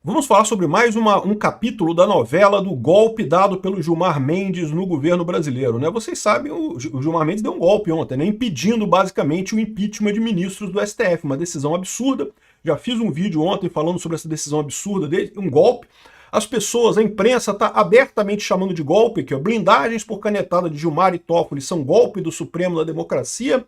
Vamos falar sobre mais um capítulo da novela do golpe dado pelo Gilmar Mendes no governo brasileiro, né? Vocês sabem, o Gilmar Mendes deu um golpe ontem, né? Impedindo basicamente o impeachment de ministros do STF, uma decisão absurda. Já fiz um vídeo ontem falando sobre essa decisão absurda dele, um golpe. As pessoas, a imprensa está abertamente chamando de golpe, que blindagens por canetada de Gilmar e Toffoli são golpe do Supremo da democracia.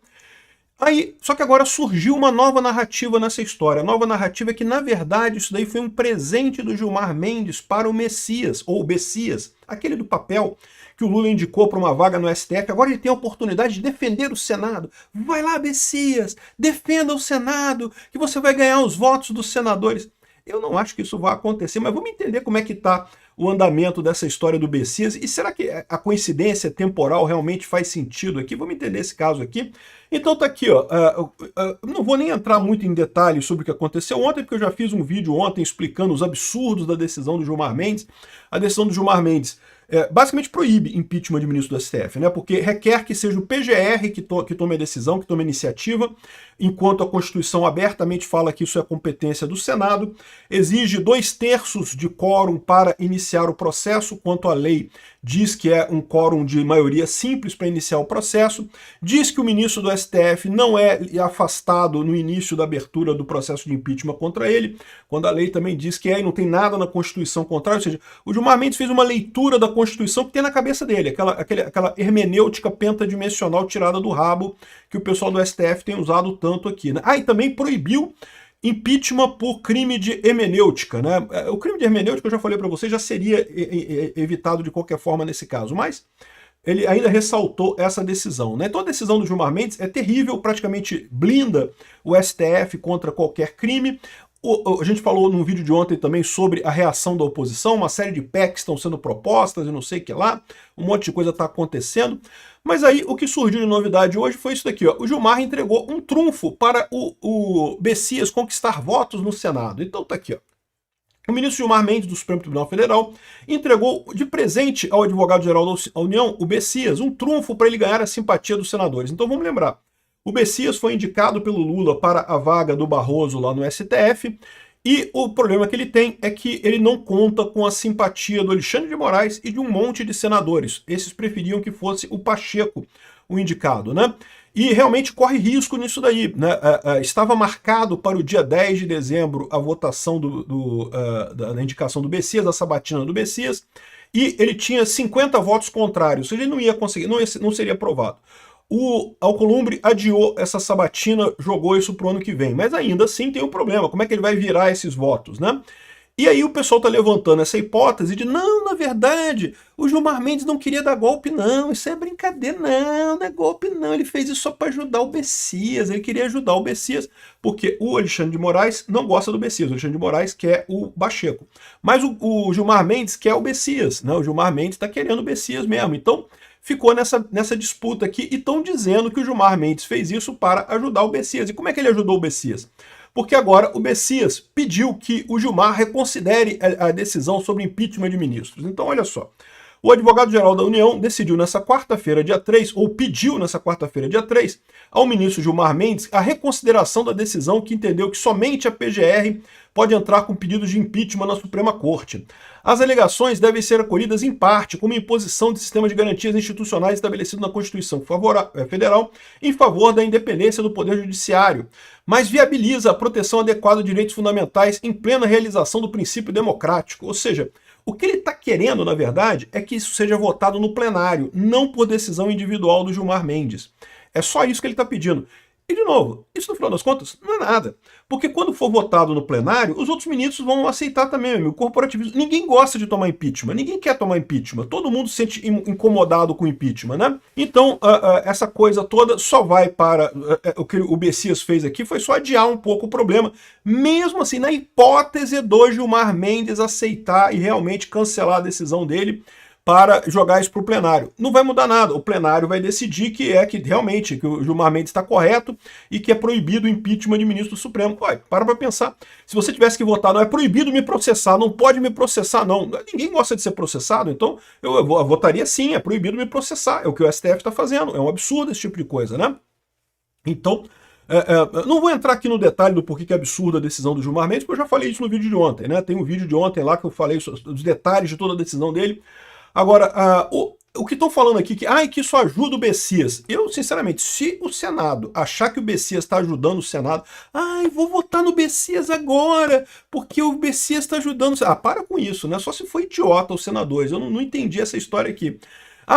Aí, só que agora surgiu uma nova narrativa nessa história. A nova narrativa é que, na verdade, isso daí foi um presente do Gilmar Mendes para o Messias, ou o Bessias, aquele do papel que o Lula indicou para uma vaga no STF. Agora ele tem a oportunidade de defender o Senado. Vai lá, Bessias, defenda o Senado, que você vai ganhar os votos dos senadores. Eu não acho que isso vai acontecer, mas vamos entender como é que está o andamento dessa história do Bessias. E será que a coincidência temporal realmente faz sentido aqui? Vamos entender esse caso aqui. Então tá aqui, ó. Não vou nem entrar muito em detalhes sobre o que aconteceu ontem, porque eu já fiz um vídeo ontem explicando os absurdos da decisão do Gilmar Mendes. A decisão do Gilmar Mendes basicamente proíbe impeachment de ministro do STF, né? Porque requer que seja o PGR que tome a decisão, que tome a iniciativa, enquanto a Constituição abertamente fala que isso é competência do Senado, exige 2/3 de quórum para iniciar o processo, quanto a lei diz que é um quórum de maioria simples para iniciar o processo, diz que o ministro do STF não é afastado no início da abertura do processo de impeachment contra ele, quando a lei também diz que e não tem nada na Constituição contrário, ou seja, o Gilmar Mendes fez uma leitura da Constituição que tem na cabeça dele, aquela hermenêutica pentadimensional tirada do rabo que o pessoal do STF tem usado tanto aqui, né? E também proibiu impeachment por crime de hermenêutica, né? O crime de hermenêutica, eu já falei para vocês, já seria evitado de qualquer forma nesse caso, mas ele ainda ressaltou essa decisão, né? Então a decisão do Gilmar Mendes é terrível, praticamente blinda o STF contra qualquer crime. A gente falou num vídeo de ontem também sobre a reação da oposição, uma série de PECs estão sendo propostas e não sei o que lá, um monte de coisa está acontecendo. Mas aí o que surgiu de novidade hoje foi isso daqui, ó. O Gilmar entregou um trunfo para o Bessias conquistar votos no Senado. Então tá aqui, ó. O ministro Gilmar Mendes, do Supremo Tribunal Federal, entregou de presente ao advogado-geral da União, o Bessias, um trunfo para ele ganhar a simpatia dos senadores. Então vamos lembrar. O Bessias foi indicado pelo Lula para a vaga do Barroso lá no STF, e o problema que ele tem é que ele não conta com a simpatia do Alexandre de Moraes e de um monte de senadores. Esses preferiam que fosse o Pacheco o indicado, né? E realmente corre risco nisso daí, né? Estava marcado para o dia 10 de dezembro a votação da indicação do Bessias, da sabatina do Bessias, e ele tinha 50 votos contrários, ou seja, ele não ia conseguir, não seria aprovado. O Alcolumbre adiou essa sabatina, jogou isso para o ano que vem, mas ainda assim tem um problema, como é que ele vai virar esses votos, né? E aí o pessoal está levantando essa hipótese de, não, na verdade, o Gilmar Mendes não queria dar golpe, não, isso é brincadeira, não é golpe, não, ele fez isso só para ajudar o Bessias, ele queria ajudar o Bessias, porque o Alexandre de Moraes não gosta do Bessias, o Alexandre de Moraes quer o Pacheco, mas o Gilmar Mendes quer o Bessias, né? O Gilmar Mendes está querendo o Bessias mesmo, então ficou nessa disputa aqui e estão dizendo que o Gilmar Mendes fez isso para ajudar o Bessias. E como é que ele ajudou o Bessias? Porque agora o Bessias pediu que o Gilmar reconsidere a decisão sobre impeachment de ministros. Então, olha só. O advogado-geral da União decidiu nessa quarta-feira, dia 3, ou pediu nessa quarta-feira, dia 3, ao ministro Gilmar Mendes a reconsideração da decisão que entendeu que somente a PGR pode entrar com pedido de impeachment na Suprema Corte. As alegações devem ser acolhidas em parte como imposição de sistema de garantias institucionais estabelecido na Constituição Federal em favor da independência do Poder Judiciário, mas viabiliza a proteção adequada de direitos fundamentais em plena realização do princípio democrático. Ou seja, o que ele está querendo, na verdade, é que isso seja votado no plenário, não por decisão individual do Gilmar Mendes. É só isso que ele está pedindo. E, de novo, isso no final das contas não é nada. Porque quando for votado no plenário, os outros ministros vão aceitar também, meu amigo. Corporativismo. Ninguém gosta de tomar impeachment. Ninguém quer tomar impeachment. Todo mundo se sente incomodado com impeachment, né? Então, essa coisa toda só vai para... o que o Bessias fez aqui foi só adiar um pouco o problema. Mesmo assim, na hipótese do Gilmar Mendes aceitar e realmente cancelar a decisão dele para jogar isso para o plenário. Não vai mudar nada, o plenário vai decidir que realmente que o Gilmar Mendes está correto e que é proibido o impeachment de ministro do Supremo. Ué, para pensar, se você tivesse que votar, não é proibido me processar, não pode me processar, não. Ninguém gosta de ser processado, então eu votaria sim, é proibido me processar, é o que o STF está fazendo, é um absurdo esse tipo de coisa, né? Então, Não vou entrar aqui no detalhe do porquê que é absurda a decisão do Gilmar Mendes, porque eu já falei isso no vídeo de ontem, né? Tem um vídeo de ontem lá que eu falei os detalhes de toda a decisão dele. Agora, o que estão falando aqui, que isso ajuda o Bessias. Eu, sinceramente, se o Senado achar que o Bessias está ajudando o Senado, vou votar no Bessias agora, porque o Bessias está ajudando. Para com isso, né? Só se for idiota os senadores. Eu não entendi essa história aqui.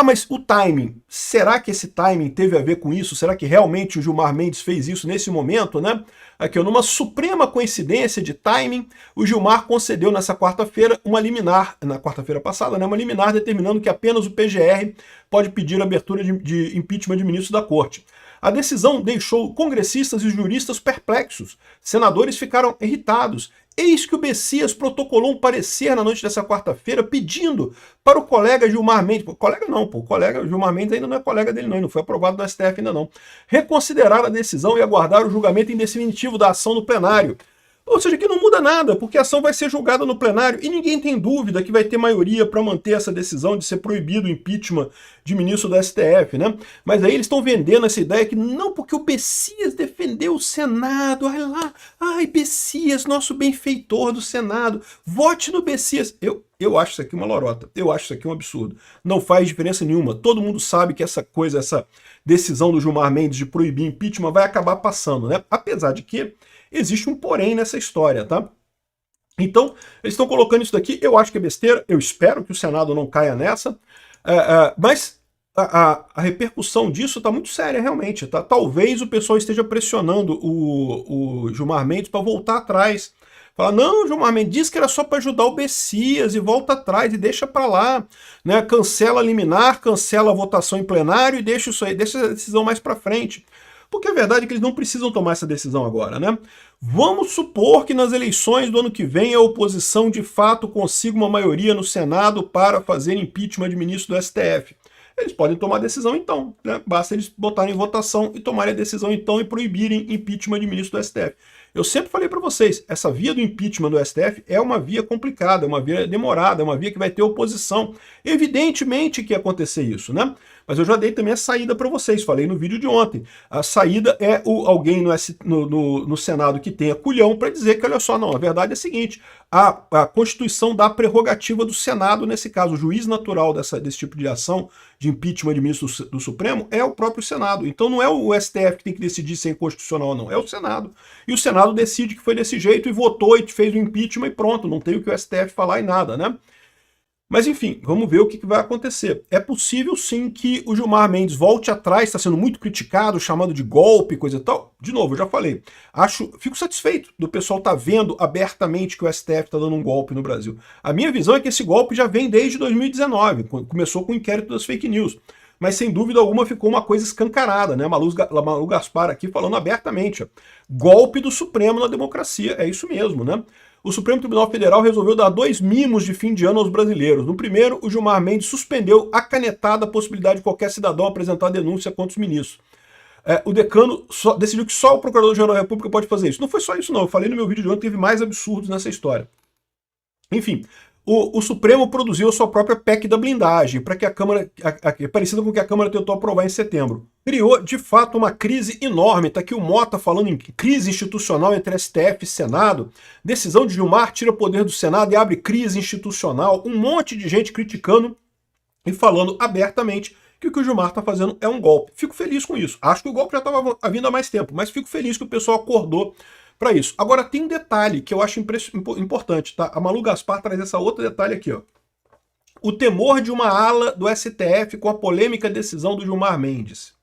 Mas o timing, será que esse timing teve a ver com isso? Será que realmente o Gilmar Mendes fez isso nesse momento, né? Aqui, numa suprema coincidência de timing, o Gilmar concedeu nessa quarta-feira uma liminar, na quarta-feira passada, né, uma liminar determinando que apenas o PGR pode pedir a abertura de impeachment de ministro da Corte. A decisão deixou congressistas e juristas perplexos. Senadores ficaram irritados. Eis que o Bessias protocolou um parecer na noite dessa quarta-feira pedindo para o colega Gilmar Mendes, o colega Gilmar Mendes ainda não é colega dele não foi aprovado no STF ainda não, reconsiderar a decisão e aguardar o julgamento em definitivo da ação no plenário. Ou seja, que não muda nada, porque a ação vai ser julgada no plenário e ninguém tem dúvida que vai ter maioria para manter essa decisão de ser proibido o impeachment de ministro do STF, né? Mas aí eles estão vendendo essa ideia que não, porque o Bessias defendeu o Senado, Bessias, nosso benfeitor do Senado, vote no Bessias. Eu acho isso aqui uma lorota, eu acho isso aqui um absurdo. Não faz diferença nenhuma, todo mundo sabe que essa decisão do Gilmar Mendes de proibir impeachment vai acabar passando, né? Apesar de que existe um porém nessa história, tá? Então, eles estão colocando isso daqui, eu acho que é besteira, eu espero que o Senado não caia nessa, mas a repercussão disso está muito séria, realmente, tá? Talvez o pessoal esteja pressionando o Gilmar Mendes para voltar atrás. Fala, não, Gilmar Mendes disse que era só para ajudar o Bessias e volta atrás e deixa para lá, né? Cancela a liminar, cancela a votação em plenário e deixa isso aí, deixa a decisão mais para frente. Porque a verdade é que eles não precisam tomar essa decisão agora, né? Vamos supor que nas eleições do ano que vem a oposição de fato consiga uma maioria no Senado para fazer impeachment de ministro do STF. Eles podem tomar a decisão então, né? Basta eles botarem em votação e tomarem a decisão então e proibirem impeachment de ministro do STF. Eu sempre falei para vocês, essa via do impeachment do STF é uma via complicada, é uma via demorada, é uma via que vai ter oposição. Evidentemente que ia acontecer isso, né? Mas eu já dei também a saída para vocês, falei no vídeo de ontem. A saída é alguém no Senado que tenha culhão para dizer que, olha só, não, a verdade é a seguinte, a Constituição dá a prerrogativa do Senado, nesse caso, o juiz natural desse tipo de ação, de impeachment de ministro do Supremo, é o próprio Senado. Então não é o STF que tem que decidir se é inconstitucional ou não, é o Senado. E o Senado decide que foi desse jeito e votou e fez o impeachment e pronto, não tem o que o STF falar em nada, né? Mas enfim, vamos ver o que vai acontecer. É possível sim que o Gilmar Mendes volte atrás, está sendo muito criticado, chamado de golpe, coisa e tal. De novo, eu já falei, fico satisfeito do pessoal estar vendo abertamente que o STF está dando um golpe no Brasil. A minha visão é que esse golpe já vem desde 2019, quando começou com o inquérito das fake news. Mas sem dúvida alguma ficou uma coisa escancarada, né? Malu Gaspar aqui falando abertamente. Ó, golpe do Supremo na democracia, é isso mesmo, né? O Supremo Tribunal Federal resolveu dar 2 mimos de fim de ano aos brasileiros. No primeiro, o Gilmar Mendes suspendeu a canetada a possibilidade de qualquer cidadão apresentar denúncia contra os ministros. O decano decidiu que só o Procurador-Geral da República pode fazer isso. Não foi só isso não, eu falei no meu vídeo de ontem, teve mais absurdos nessa história. Enfim, o Supremo produziu a sua própria PEC da blindagem, para que a Câmara, parecida com o que a Câmara tentou aprovar em setembro. Criou, de fato, uma crise enorme. Está aqui o Mota falando em crise institucional entre STF e Senado. Decisão de Gilmar tira poder do Senado e abre crise institucional. Um monte de gente criticando e falando abertamente que o Gilmar está fazendo é um golpe. Fico feliz com isso. Acho que o golpe já estava vindo há mais tempo, mas fico feliz que o pessoal acordou para isso. Agora, tem um detalhe que eu acho importante, tá? A Malu Gaspar traz esse outro detalhe aqui, ó. O temor de uma ala do STF com a polêmica decisão do Gilmar Mendes.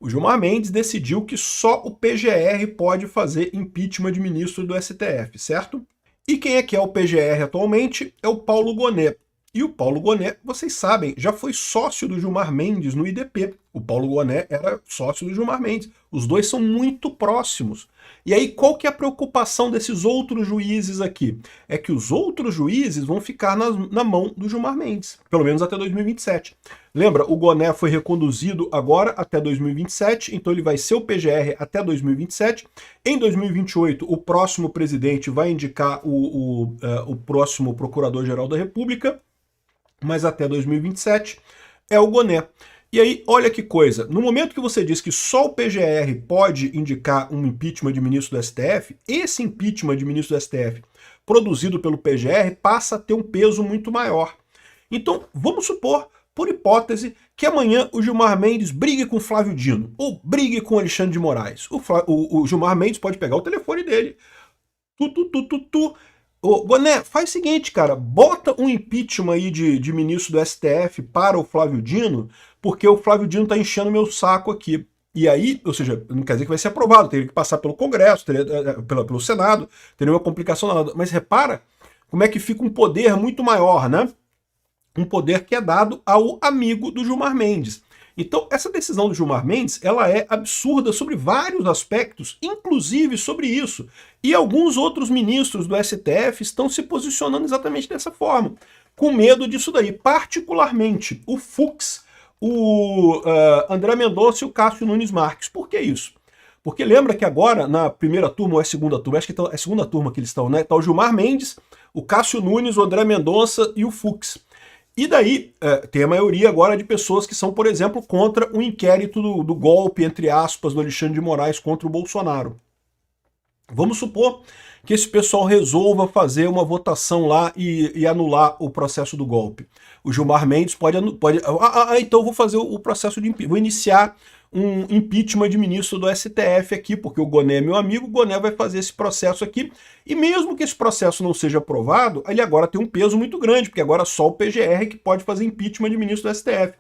O Gilmar Mendes decidiu que só o PGR pode fazer impeachment de ministro do STF, certo? E quem é que é o PGR atualmente? É o Paulo Gonet. E o Paulo Gonet, vocês sabem, já foi sócio do Gilmar Mendes no IDP. O Paulo Gonet era sócio do Gilmar Mendes. Os dois são muito próximos. E aí, qual que é a preocupação desses outros juízes aqui? É que os outros juízes vão ficar na mão do Gilmar Mendes, pelo menos até 2027. Lembra, o Gonet foi reconduzido agora até 2027, então ele vai ser o PGR até 2027. Em 2028, o próximo presidente vai indicar o próximo Procurador-Geral da República, mas até 2027 é o Gonet. E aí, olha que coisa, no momento que você diz que só o PGR pode indicar um impeachment de ministro do STF, esse impeachment de ministro do STF produzido pelo PGR passa a ter um peso muito maior. Então, vamos supor, por hipótese, que amanhã o Gilmar Mendes brigue com o Flávio Dino, ou brigue com o Alexandre de Moraes. O Gilmar Mendes pode pegar o telefone dele, Ô, Boné, faz o seguinte, cara, bota um impeachment aí de ministro do STF para o Flávio Dino, porque o Flávio Dino tá enchendo meu saco aqui. E aí, ou seja, não quer dizer que vai ser aprovado, teria que passar pelo Congresso, pelo Senado, teria uma complicação nada. Mas repara como é que fica um poder muito maior, né? Um poder que é dado ao amigo do Gilmar Mendes. Então, essa decisão do Gilmar Mendes, ela é absurda sobre vários aspectos, inclusive sobre isso. E alguns outros ministros do STF estão se posicionando exatamente dessa forma, com medo disso daí. Particularmente o Fux, o André Mendonça e o Cássio Nunes Marques. Por que isso? Porque lembra que agora, na primeira turma ou é segunda turma, acho que é a segunda turma que eles estão, né? Está o Gilmar Mendes, o Cássio Nunes, o André Mendonça e o Fux. E daí tem a maioria agora de pessoas que são, por exemplo, contra o inquérito do golpe, entre aspas, do Alexandre de Moraes contra o Bolsonaro. Vamos supor que esse pessoal resolva fazer uma votação lá e anular o processo do golpe. O Gilmar Mendes pode então eu vou fazer o processo de impeachment, vou iniciar um impeachment de ministro do STF aqui, porque o Goné é meu amigo, o Goné vai fazer esse processo aqui, e mesmo que esse processo não seja aprovado, ele agora tem um peso muito grande, porque agora só o PGR que pode fazer impeachment de ministro do STF.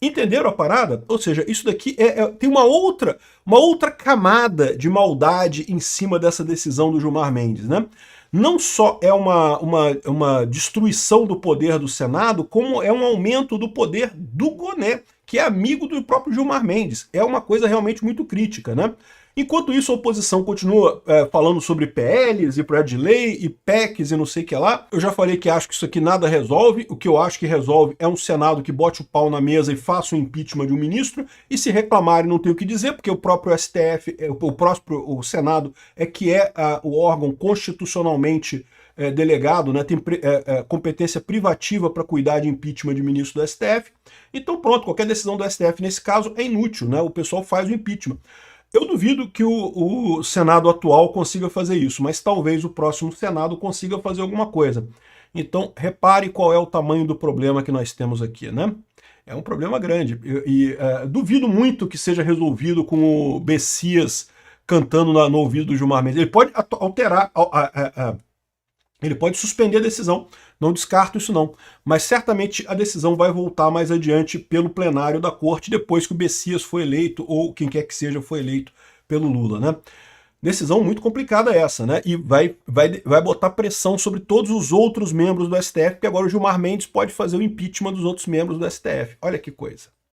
Entenderam a parada? Ou seja, isso daqui tem uma outra camada de maldade em cima dessa decisão do Gilmar Mendes, né? Não só é uma destruição do poder do Senado, como é um aumento do poder do Goné, que é amigo do próprio Gilmar Mendes. É uma coisa realmente muito crítica, né? Enquanto isso, a oposição continua falando sobre PLs e projeto de lei e PECs e não sei o que lá. Eu já falei que acho que isso aqui nada resolve. O que eu acho que resolve é um Senado que bote o pau na mesa e faça o impeachment de um ministro. E se reclamarem, não tem o que dizer, porque o próprio STF, o Senado, é que é o órgão constitucionalmente delegado, né, tem competência privativa para cuidar de impeachment de ministro do STF. Então pronto, qualquer decisão do STF nesse caso é inútil, né? O pessoal faz o impeachment. Eu duvido que o Senado atual consiga fazer isso, mas talvez o próximo Senado consiga fazer alguma coisa. Então, repare qual é o tamanho do problema que nós temos aqui, né? É um problema grande. Duvido muito que seja resolvido com o Bessias cantando no ouvido do Gilmar Mendes. Ele pode alterar, ele pode suspender a decisão, não descarto isso não, mas certamente a decisão vai voltar mais adiante pelo plenário da corte depois que o Bessias foi eleito ou quem quer que seja foi eleito pelo Lula, né? Decisão muito complicada essa, né? E vai botar pressão sobre todos os outros membros do STF, porque agora o Gilmar Mendes pode fazer o impeachment dos outros membros do STF. Olha que coisa.